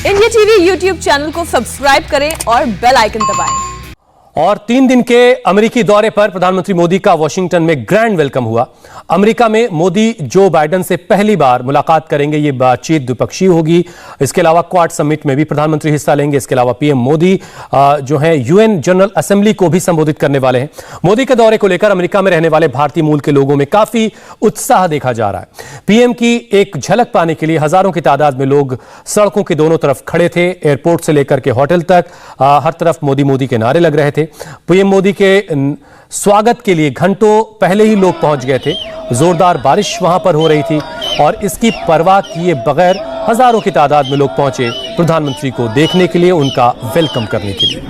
India TV YouTube channel को subscribe करें और बेल आइकन दबाएं। और 3 दिन के अमेरिकी दौरे पर प्रधानमंत्री मोदी का वॉशिंगटन में ग्रैंड वेलकम हुआ। अमेरिका में मोदी जो बाइडेन से पहली बार मुलाकात करेंगे। ये बातचीत द्विपक्षीय होगी। इसके अलावा क्वाड समिट में भी प्रधानमंत्री हिस्सा लेंगे। इसके अलावा पीएम मोदी जो है यूएन जनरल असेंबली को भी संबोधित करने वाले हैं। मोदी के दौरे को लेकर अमेरिका में रहने वाले भारतीय मूल के लोगों में काफी उत्साह देखा जा रहा है। पीएम की एक झलक पाने के लिए हजारों की तादाद में लोग सड़कों के दोनों तरफ खड़े थे। एयरपोर्ट से लेकर के होटल तक हर तरफ मोदी मोदी के नारे लग रहे थे। पीएम मोदी के स्वागत के लिए घंटों पहले ही लोग पहुंच गए थे। जोरदार बारिश वहां पर हो रही थी और इसकी परवाह किए बगैर हजारों की तादाद में लोग पहुंचे प्रधानमंत्री को देखने के लिए, उनका वेलकम करने के लिए।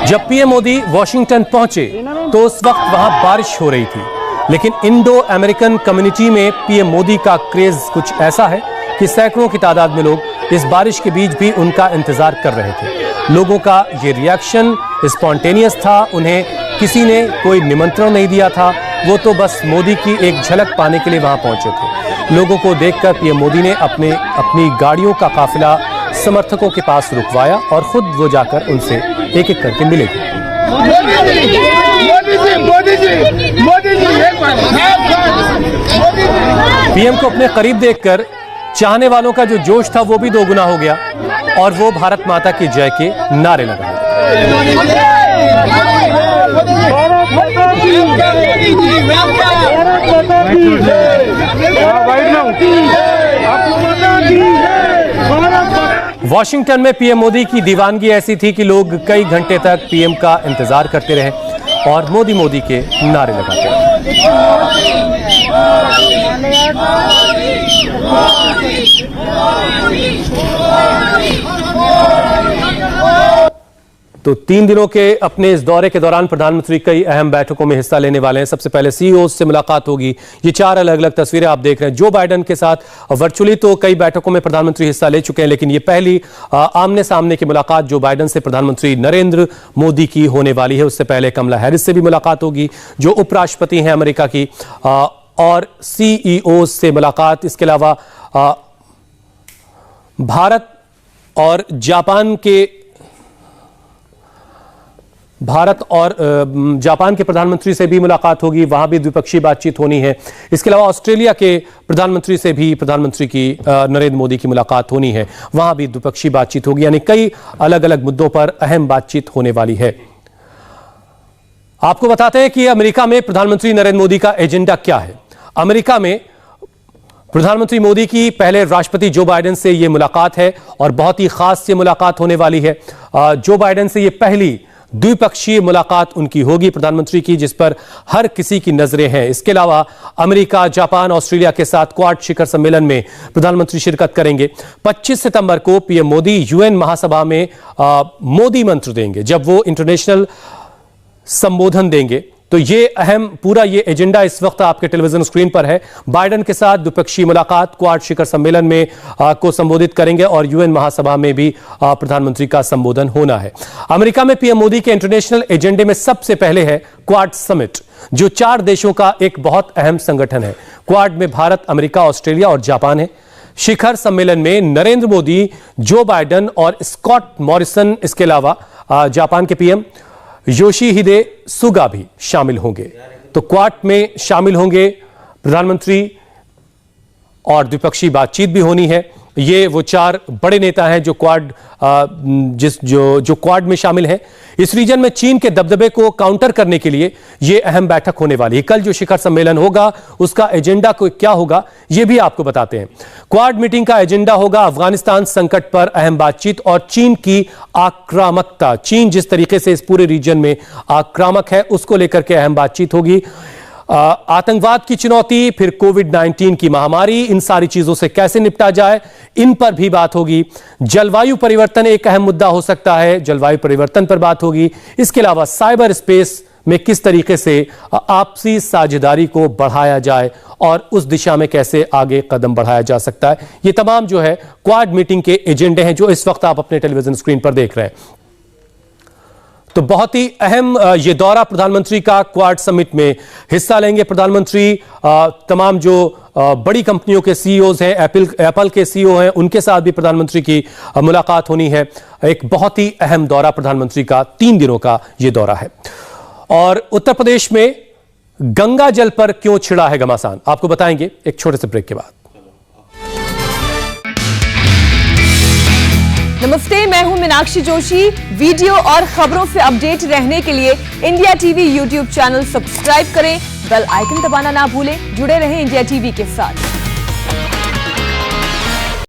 जब पीएम मोदी वॉशिंगटन पहुंचे तो उस वक्त वहां बारिश हो रही थी, लेकिन इंडो अमेरिकन कम्युनिटी में पीएम मोदी का क्रेज कुछ ऐसा है कि सैकड़ों की तादाद में लोग इस बारिश के बीच भी उनका इंतजार कर रहे थे। लोगों का ये रिएक्शन स्पॉन्टेनियस था। उन्हें किसी ने कोई निमंत्रण नहीं दिया था। वो तो बस मोदी की एक झलक पाने के लिए वहां पहुंचे थे। लोगों को देखकर पीएम मोदी ने अपनी गाड़ियों का काफिला समर्थकों के पास रुकवाया और खुद वो जाकर उनसे एक एक करके मिले। पीएम को अपने करीब देखकर चाहने वालों का जो जोश था वो भी दोगुना हो गया और वो भारत माता की जय के नारे लगाए। वॉशिंगटन में पीएम मोदी की दीवानगी ऐसी थी कि लोग कई घंटे तक पीएम का इंतजार करते रहे और मोदी मोदी के नारे लगाते रहे। तो 3 दिनों के अपने इस दौरे के दौरान प्रधानमंत्री कई अहम बैठकों में हिस्सा लेने वाले हैं। सबसे पहले सीईओ से मुलाकात होगी। ये 4 अलग अलग तस्वीरें आप देख रहे हैं। जो बाइडेन के साथ वर्चुअली तो कई बैठकों में प्रधानमंत्री हिस्सा ले चुके हैं, लेकिन ये पहली आमने सामने की मुलाकात जो बाइडेन से प्रधानमंत्री नरेंद्र मोदी की होने वाली है। उससे पहले कमला हैरिस से भी मुलाकात होगी जो उपराष्ट्रपति हैं अमेरिका की, और सीईओ से मुलाकात। इसके अलावा भारत और जापान के प्रधानमंत्री से भी मुलाकात होगी। वहां भी द्विपक्षीय बातचीत होनी है। इसके अलावा ऑस्ट्रेलिया के प्रधानमंत्री से भी प्रधानमंत्री की नरेंद्र मोदी की मुलाकात होनी है। वहां भी द्विपक्षीय बातचीत होगी। यानी कई अलग अलग मुद्दों पर अहम बातचीत होने वाली है। आपको बताते हैं कि अमेरिका में प्रधानमंत्री नरेंद्र मोदी का एजेंडा क्या है। अमेरिका में प्रधानमंत्री मोदी की पहले राष्ट्रपति जो बाइडेन से यह मुलाकात है और बहुत ही खास ये मुलाकात होने वाली है। जो बाइडेन से यह पहली द्विपक्षीय मुलाकात उनकी होगी प्रधानमंत्री की, जिस पर हर किसी की नजरें हैं। इसके अलावा अमेरिका, जापान, ऑस्ट्रेलिया के साथ क्वाड शिखर सम्मेलन में प्रधानमंत्री शिरकत करेंगे। 25 सितंबर को पीएम मोदी यूएन महासभा में मोदी मंत्र देंगे। जब वो इंटरनेशनल संबोधन देंगे तो ये अहम पूरा ये एजेंडा इस वक्त आपके टेलीविजन स्क्रीन पर है। बाइडेन के साथ द्विपक्षीय मुलाकात, क्वाड शिखर सम्मेलन में को संबोधित करेंगे और यूएन महासभा में भी प्रधानमंत्री का संबोधन होना है। अमेरिका में पीएम मोदी के इंटरनेशनल एजेंडे में सबसे पहले है क्वाड समिट, जो 4 देशों का एक बहुत अहम संगठन है। क्वाड में भारत, अमेरिका, ऑस्ट्रेलिया और जापान है। शिखर सम्मेलन में नरेंद्र मोदी, जो बाइडेन और स्कॉट मॉरिसन, इसके अलावा जापान के पीएम योशिहिदे सुगा भी शामिल होंगे। तो क्वाड में शामिल होंगे प्रधानमंत्री और द्विपक्षीय बातचीत भी होनी है। ये वो 4 बड़े नेता हैं जो क्वाड में शामिल हैं। इस रीजन में चीन के दबदबे को काउंटर करने के लिए ये अहम बैठक होने वाली है। कल जो शिखर सम्मेलन होगा उसका एजेंडा क्या होगा ये भी आपको बताते हैं। क्वाड मीटिंग का एजेंडा होगा अफगानिस्तान संकट पर अहम बातचीत और चीन की आक्रामकता। चीन जिस तरीके से इस पूरे रीजन में आक्रामक है उसको लेकर के अहम बातचीत होगी। आतंकवाद की चुनौती, फिर कोविड-19 की महामारी, इन सारी चीजों से कैसे निपटा जाए, इन पर भी बात होगी। जलवायु परिवर्तन एक अहम मुद्दा हो सकता है, जलवायु परिवर्तन पर बात होगी। इसके अलावा साइबर स्पेस में किस तरीके से आपसी साझेदारी को बढ़ाया जाए और उस दिशा में कैसे आगे कदम बढ़ाया जा सकता है, ये तमाम जो है क्वाड मीटिंग के एजेंडे हैं जो इस वक्त आप अपने टेलीविजन स्क्रीन पर देख रहे हैं। तो बहुत ही अहम ये दौरा प्रधानमंत्री का, क्वाड समिट में हिस्सा लेंगे प्रधानमंत्री। तमाम जो बड़ी कंपनियों के सीईओज हैं, एप्पल के सीईओ हैं, उनके साथ भी प्रधानमंत्री की मुलाकात होनी है। एक बहुत ही अहम दौरा प्रधानमंत्री का, 3 दिनों का ये दौरा है। और उत्तर प्रदेश में गंगा जल पर क्यों छिड़ा है घमासान, आपको बताएंगे एक छोटे से ब्रेक के बाद। नमस्ते, मैं हूं मीनाक्षी जोशी। वीडियो और खबरों से अपडेट रहने के लिए India TV YouTube channel subscribe करें, बेल आइकन दबाना ना भूलें। जुड़े रहें इंडिया टीवी के साथ।